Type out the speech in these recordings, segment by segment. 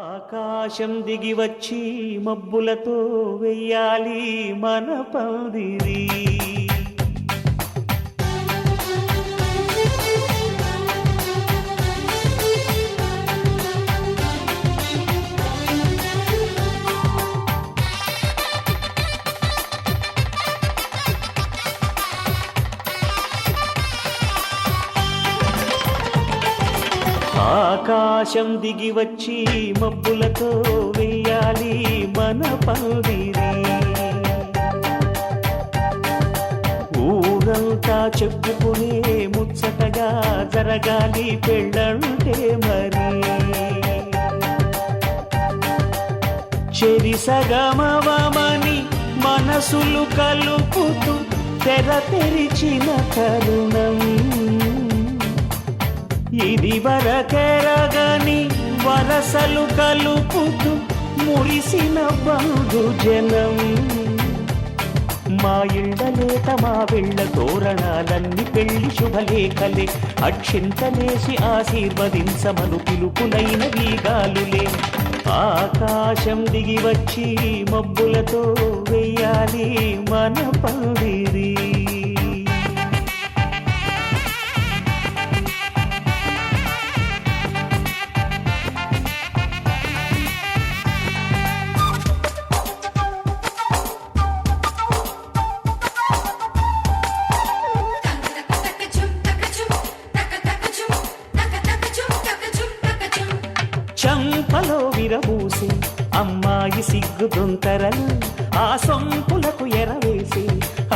ఆకాశం దిగి వచ్చి మబ్బులతో వెయ్యాలి మన పందిరి. ఆకాశం దిగి వచ్చి మబ్బులతో వెయ్యాలి మన పందిరి. ఊరంతా చెప్పుకునే ముచ్చటగా జరగాలి పెళ్ళంటే మరి. చెరిసగమవమని మనసులు కలుపుతూ తెర తెరిచిన తరుణం ఇది వరకెరగని వరసలు కలుపుతూ మురిసిన బంధుజనం. మా ఇళ్ళలేత మా వెళ్ళ తోరణాలన్నీ పెళ్లి శుభలేఖలే. అక్షింతలేసి ఆశీర్వదించమను పిలుపులైన వీగాలులే. ఆకాశం దిగి వచ్చి మబ్బులతో వెయ్యాలి మన పందిరి. చంపలో విరబూసి అమ్మాయి సిగ్గు దొంతరలు. ఆ సొంపులకు ఎరవేసి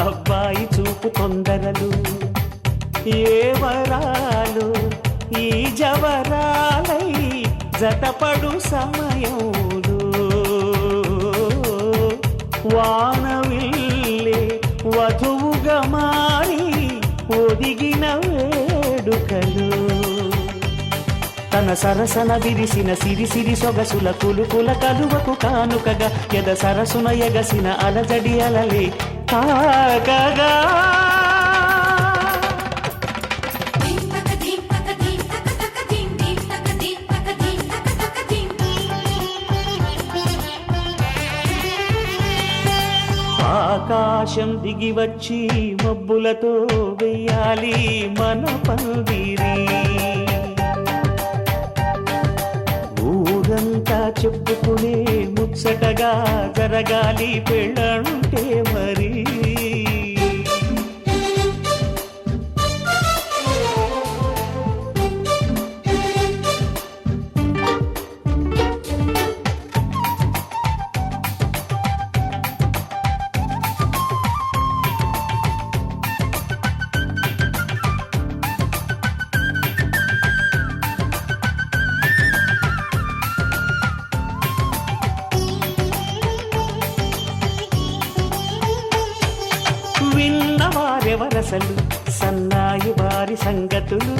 అబ్బాయి చూపు తొందరలు. ఏ వరాలు ఈ జవరాలై జతపడు సమయంలో వానవిల్లే వధువుగా మారి ఒదిగిన వేడుకలు. తన సరసన విరిసిన సిరిసిరి సొగసుల కులుకుల కలువకు కానుకగా ఎద సరసున ఎగసిన అలజడి అలలే తాగగా. ఆకాశం దిగి వచ్చి మబ్బులతో వెయ్యాలి మన పందిరి. ఊరంతా చెప్పుకునే ముచ్చటగా జరగాలి పెళ్ళంటే మరి. వరసలు సన్నాయి వారి సంగతులు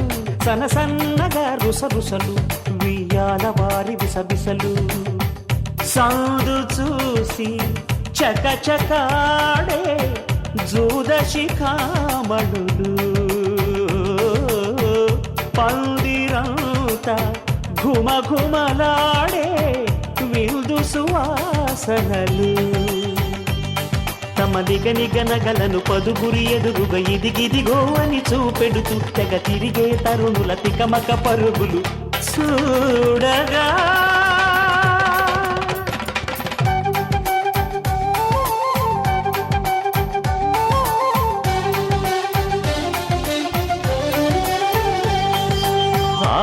సనసన్నగా రుసరుసలు వియ్యాల వారి విసబిసలు సందు చూసి చకచకాడే జూదశిఖామణులు పందిరంతా ఘుమఘుమలాడే విందు సువాసనలు తమ నిగనిగనగలను పదుగురి ఎదురుగా ఇదిగిదిగో అని చూపెడుతూ తెగ తిరిగే తరుణుల తికమక పరుగులు చూడగా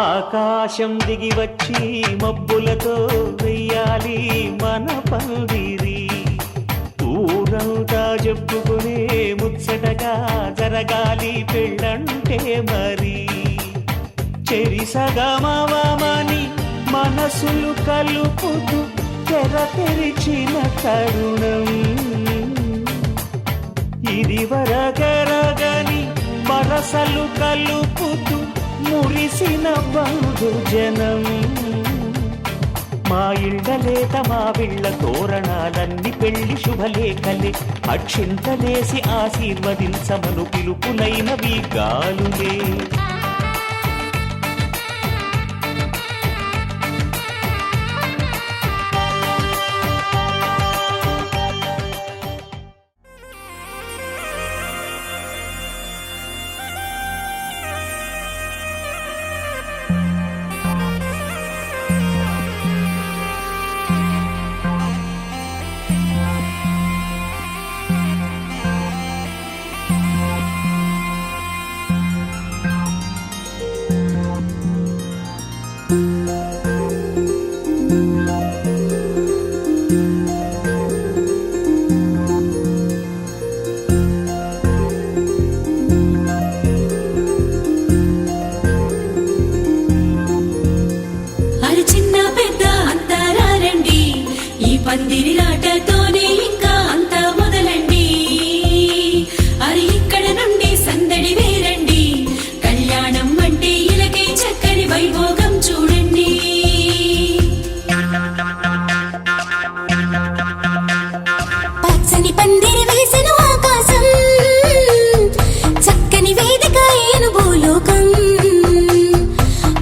ఆకాశం దిగి వచ్చి మబ్బులతో వెయ్యాలి మన పందిరి ఊరంతా చెప్పుకునే ముచ్చటగా జరగాలి పెళ్ళంటే మరి చెరిసగమవమని మనసులు కలుపుతూ తెర తెరిచిన తరుణం ఇది వరగరగని వరసలు కలుపుతూ మురిసిన బంధుజనం మా ఇళ్ళలేత మా విళ్ళ తోరణాలన్నీ పెళ్లి శుభలేఖలే అక్షింతలేసి ఆశీర్వదించమను పిలుపులైనవి గాలులే పందిరిలాటతోనే ఇంకా అంతా మొదలండి అరి ఇక్కడ నుండి సందడి వేరండి కళ్యాణం అంటే ఇలకే చక్కని వైభోగం చూడండి పచ్చని పందిరి వేసిన ఆకాశం చక్కని వేదిక ఏను భూలోకం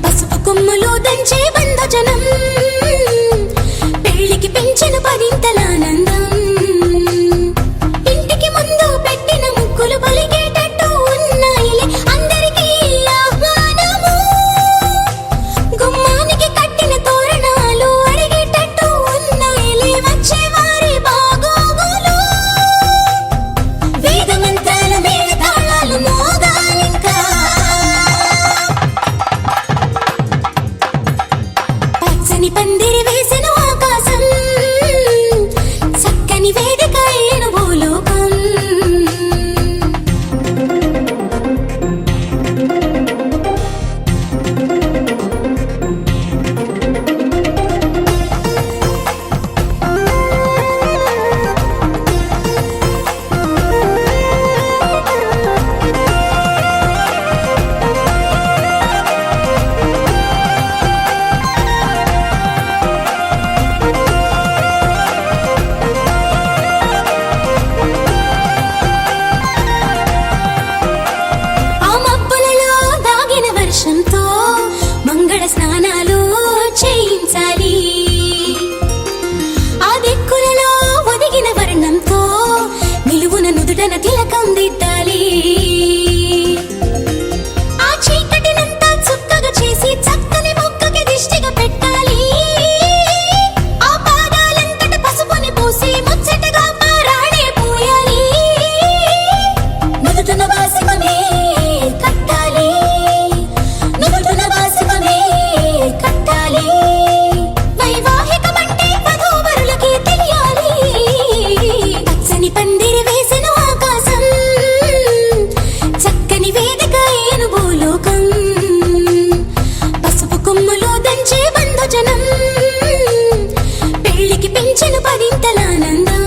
పసుపు కొమ్ములు దంచే బంధజనం పెంచిన పదింతలానందం ఇంటికి ముందు పెట్టిన ముక్కులు పలికేటట్టు ఉన్నాయిలే అందరికీ ఆహ్వానము గుమ్మానికి కట్టిన తోరణాలు అడిగేటట్టు ఉన్నాయిలే వచ్చేవారి బాగోగులు వేద మంత్రాల మేళతాళాలు మోగాలింకా పచ్చని పందిరి వేసిన ఆకాశం వేదిక ఏను భూలోకం మంగళ స్నానాలు చేయించాలి ఆ దిక్కులలో ఒదిగిన వర్ణంతో నిలువున నుదుటన తిలకం దిద్దాలి ఆ చీకటినంతా చుక్కగా చేసి చక్కని మొక్కకి దిష్టిగా పెట్టాలి ఆ పాదాలంతట పసుపుని పూసి ముచ్చటగా పారాడే పూయాలి నుదుటన వాసికమే కట్టాలి కట్టాలి వైవాహికమంటే వధూవరులకి తెలియాలి పచ్చని పందిరి వేసిన ఆకాశం చక్కని వేదిక ఏను భూలోకం పసుపు కొమ్ములు దంచే బంధుజనం పెళ్లికి పెంచిన పదింతలానందం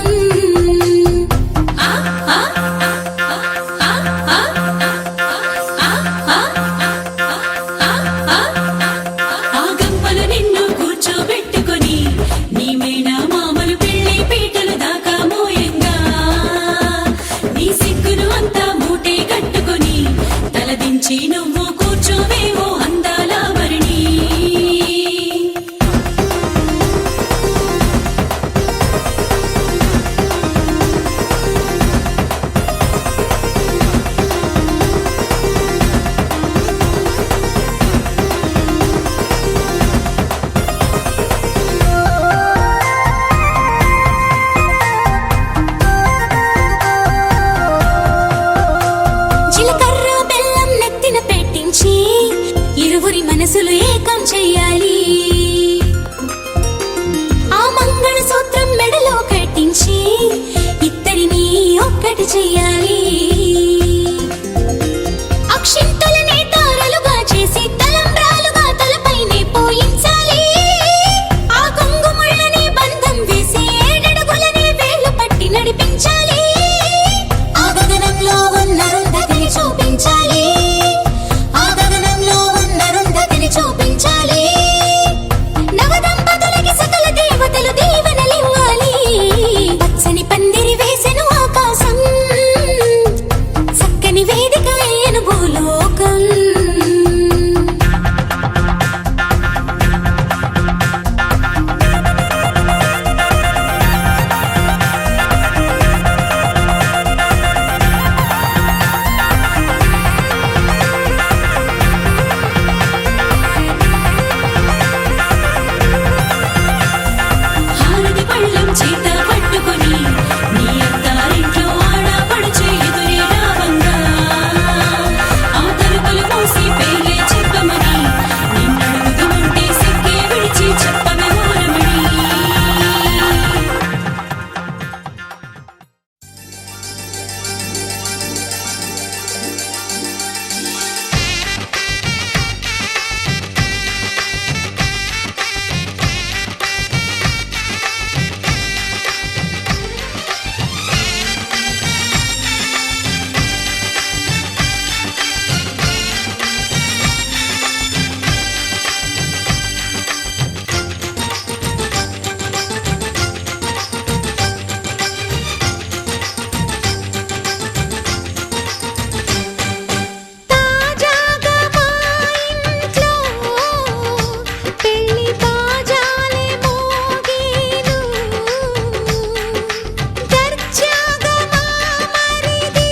చెయ్యాలి ఆ మంగళ సూత్రం మెడలో కట్టించి ఇద్దరిని ఒక్కటి చెయ్యాలి అక్షింతలనే తారలుగా చేసి తలంబ్రాలుగా తలపైనే పోయించాలి ఆ కొంగుముళ్ళని బంధం వేసి ఏడడుగులని వేలు పట్టి నడిపించాలి ఆ గగనంలో ఉన్న రుంధతిని చూపించాలి ఆ గగనంలో ఉన్న రుంధతిని చూపించాలి నవదంపతులకి సకల దేవతలు దీవెనలివ్వాలి పచ్చని పందిరి వేసెను ఆకాశం చక్కని వేదిక అయ్యను భూలోకం హారతి పళ్ళెం చేత పట్టుకొని నీ అత్తారింట్లో ఆడపడుచు ఎదురే రావంగా ఆ తలుపులు మూసి పేర్లే చెప్పమని నిన్నడుగుతూ ఉంటే సిగ్గే విడిచి చెప్పవే ఊరమణి తాజాగా మా ఇంట్లో పెళ్లి బాజాలే మోగేను దర్జాగా మా మరిది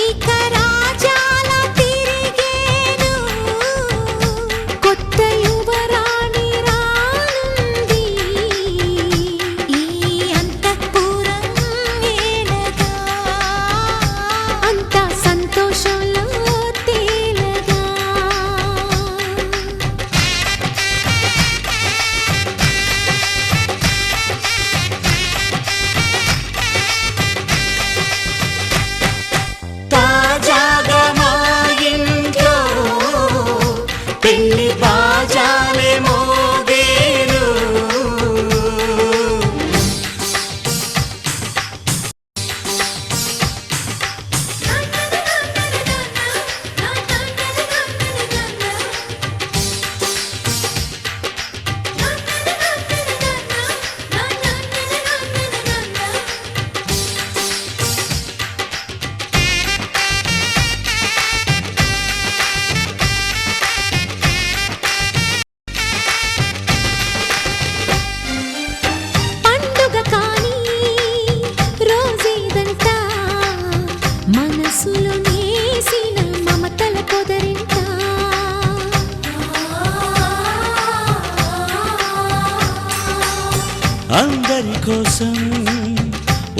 ఇక రాజాల తిరిగేను కొత్త యువరాణి రానుంది ఈ అంతఃపురం వేళగా అంతా సంతోషంలో తేలగా తాజాగా మా ఇంట్లో పెళ్లి బాజాలే మోగేను పండుగ కాని రోజేదంట మనసులో నేసిన మమతల పొదరింట అందరి కోసం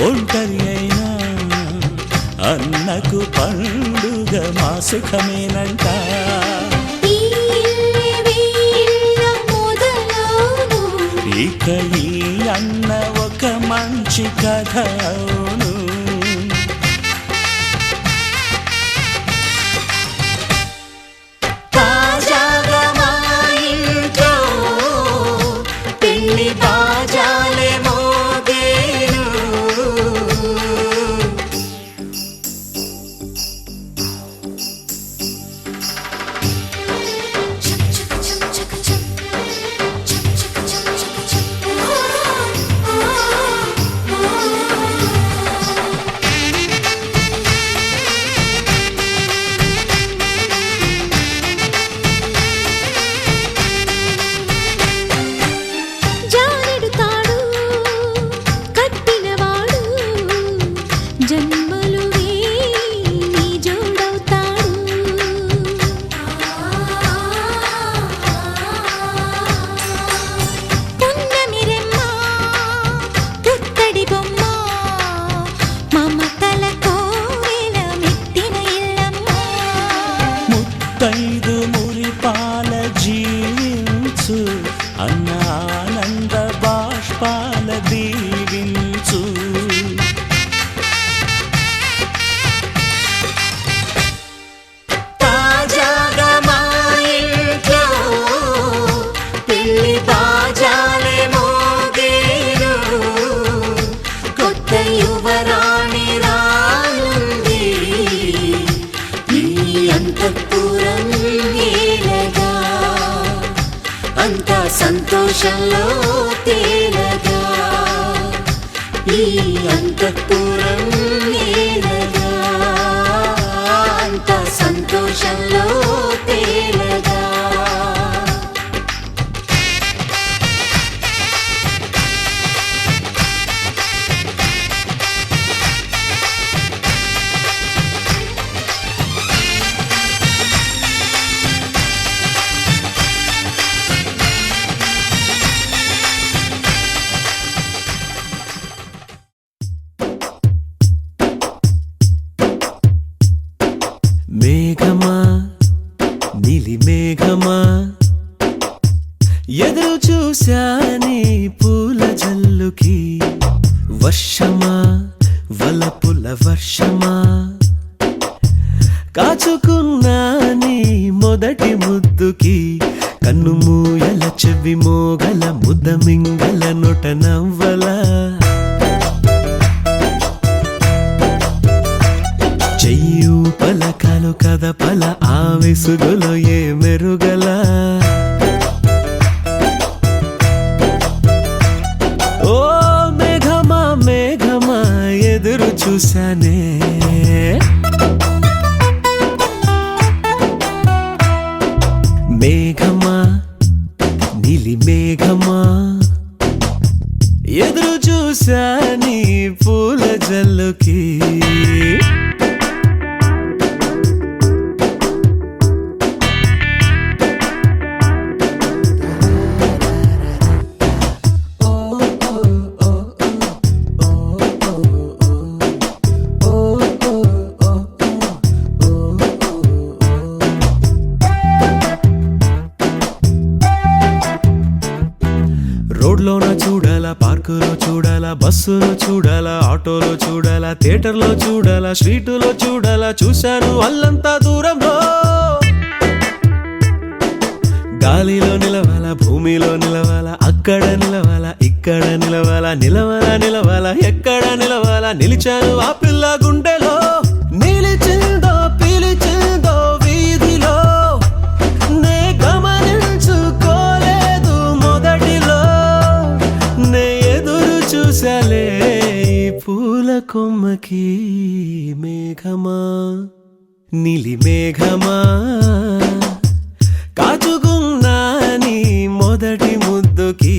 ఒంటరి అయినా అన్నకు పండుగ మా సుఖమేనంట ఈ ఇల్లే వీళ్ళ మొదలవును ఇక ఈ అన్న ఒక మంచి కథ అవును తాజాగా మా ఇంట్లో పెళ్లి బాజాలే మోగేను చక చక చక చక చక అంతా సంతోషంలో తేలగా ఈ అంతఃపురం నేలగా అంతా సంతోషంలో తేలగా మేఘమా నీలి మేఘమా ఎదురు చూశాని పూల జల్లుకి వర్షమా వలపుల వర్షమా కాచుకున్నాని మొదటి ముద్దుకి కన్ను మూయల చెవి మోగల ముద్ద మింగల నొట నవ్వలా చెయ్యు పలకలు కదపల ఆ విసుగులో ఏ మెరుగల ఓ మేఘమా మేఘమా ఎదురు చూశానే మేఘమా నీలి మేఘమా ఎదురు చూశాని పూల జల్లుకి రోడ్లోన చూడాలా పార్కులో చూడాలా బస్సులో చూడాలా ఆటోలో చూడాలా థియేటర్లో చూడాలా స్ట్రీటులో చూడాలా చూశాను అల్లంతా దూరంలో గాలిలో నిలవాలా భూమిలో నిలవాలా అక్కడ నిలవాలా ఇక్కడ నిలవాలా నిలవాలా నిలవాలా ఎక్కడ నిలవాలా నిలిచాను ఆ పిల్ల గుండెలో నిలిచిందో పిలిచిందో వీధిలో నే గమనించుకోలేదు మొదటిలో నే ఎదురు చూసాలే ఈ పూల కొమ్మకి మేఘమా నీలి మేఘమా కాచుకున్నాని మొదటి ముద్దుకి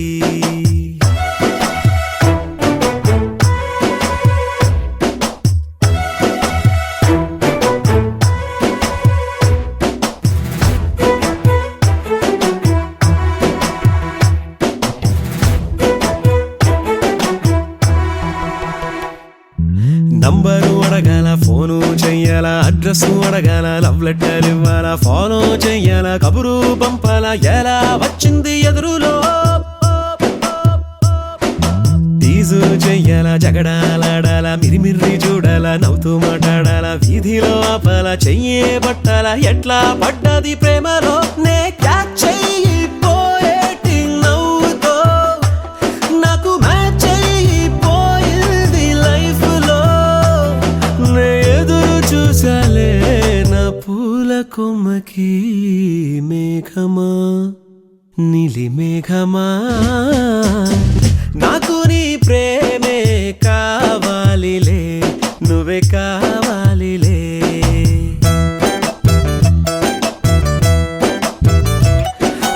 నంబరు అడగాల ఫోను చెయ్యాలా అడ్రస్ అడగాల లవ్ లెటర్ ఇవ్వాలా ఫాలో చెయ్యాలా కబురు పంపాలా ఎలా వచ్చింది ఎదురులో టీజు చెయ్యాలా జగడాలాడాలా మిరిమిర్రి చూడాలా నవ్వుతూ మాట్లాడాలా వీధిలో ఆపాలా చెయ్యే పట్టాలా ఎట్లా పడ్డది ప్రేమలో నే క్యాచ్ చెయ్యిపోయేటి నవ్వుతో నాకు మ్యాచ్ అయిపోయింది లైఫ్ లో నే ఎదురు చూసాలే నా పూల కొమ్మకి మేఘమా నీలి మేఘమా నాకు నీ ప్రేమే కావాలిలే నువ్వే కావాలిలే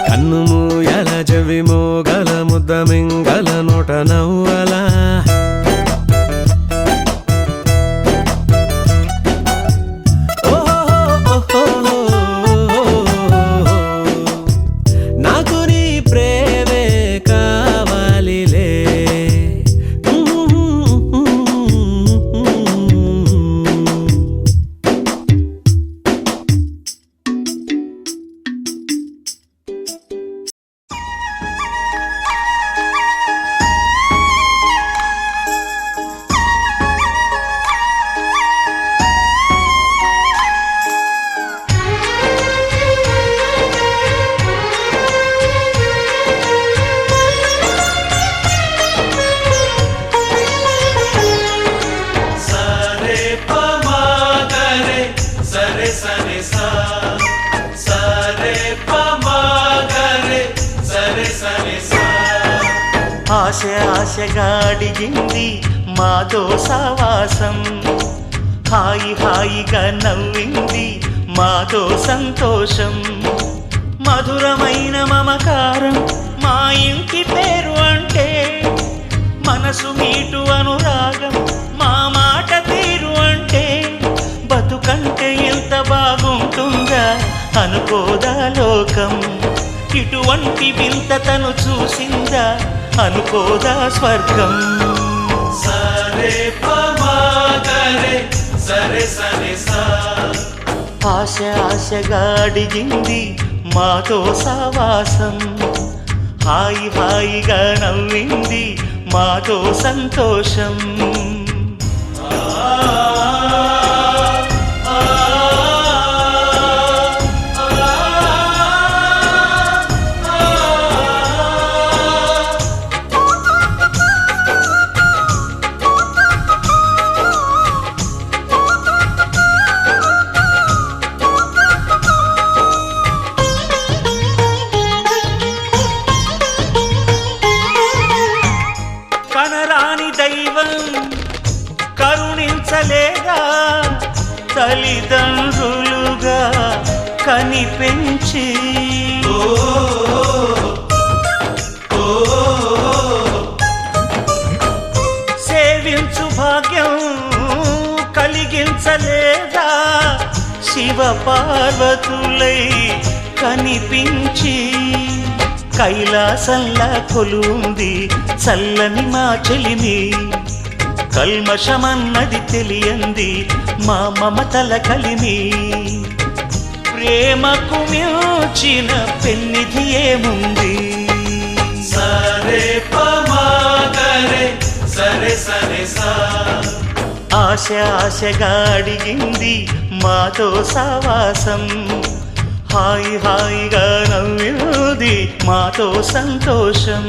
కన్ను మూయల చెవి మోగల ముద్ద మింగల నోట నవ్వలా నాకు నీ ప్రేమే కావాలిలే ఆశగా అడిగింది మాతో సావాసం, హాయిగా నవ్వింది మాతో సంతోషం. మధురమైన మమకారం మా ఇంటి పేరు అంటే, మనసు మీటు అనురాగం మా మాట తీరు అంటే, బతుకంటే ఎంత బాగుంటుందా అనుకోదా లోకం. ఇటువంటి వింత తను చూసిందా అనుకోదా స్వర్గం. సరే పమాగరే సరే సరే సా. ఆశగా అడిగింది మాతో సావాసం, హాయిగా నవ్వింది మాతో సంతోషం. కనరాని దైవం కరుణించలేదా, తల్లిదండ్రులుగా కనిపెంచి. సేవించు భాగ్యం కలిగించలేదా, శివ పార్వతులై కనిపించి. కైలాసంలా కొలుంది చల్లని మా చెలిమి, కల్మషమన్నది తెలియంది మా మమతల కలిమి. ప్రేమకు మించిన పెన్నిధి ఏముంది. సరే పమాగరే సరే సరే సా. ఆశగా అడిగింది మాతో సావాసం, హాయిగా నవ్వింది మాతో సంతోషం.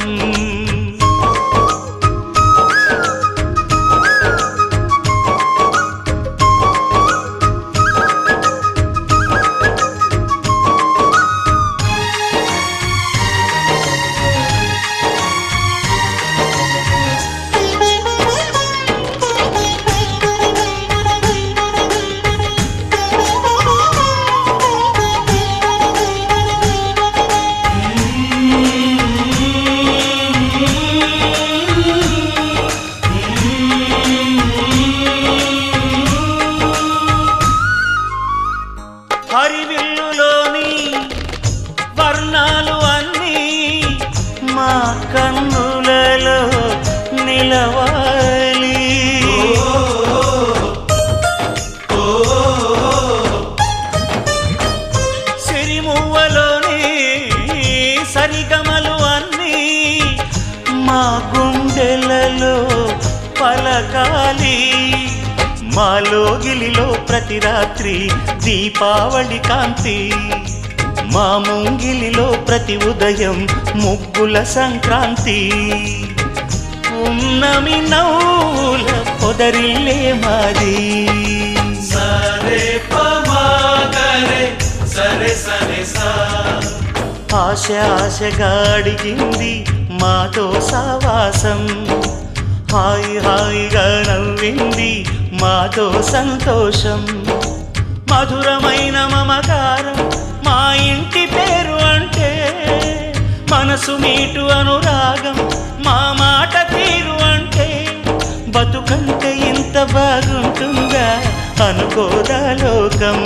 హరివిల్లులోని వర్ణాలు అన్నీ మా కన్నులలో నిలవాలి. సిరిమువ్వలోని సరిగమలు అన్నీ మా గుండెలలో పలకాలి. మాలోగిలిలో ప్రతి రాత్రి దీపావళి కాంతి, మా ముంగిలిలో ప్రతి ఉదయం ముగ్గుల సంక్రాంతి. ఉన్నమి నవ్వుల పొదరిల్లే మాది. సరే పమాగరే సరే సరే సా. ఆశగా అడిగింది మాతో సావాసం, హాయిగా నవ్వింది మాతో సంతోషం. మధురమైన మమకారం మా ఇంటి పేరు అంటే, మనసు మీటు అనురాగం మా మాట తీరు అంటే, బతుకంటే ఇంత బాగుంటుందా అనుకోదా లోకం.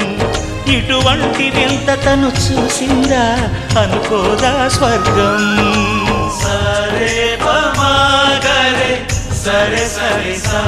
ఇటువంటి వింత తను చూసిందా అనుకోదా స్వర్గం. సరే పమాగరే సరే సరే సా.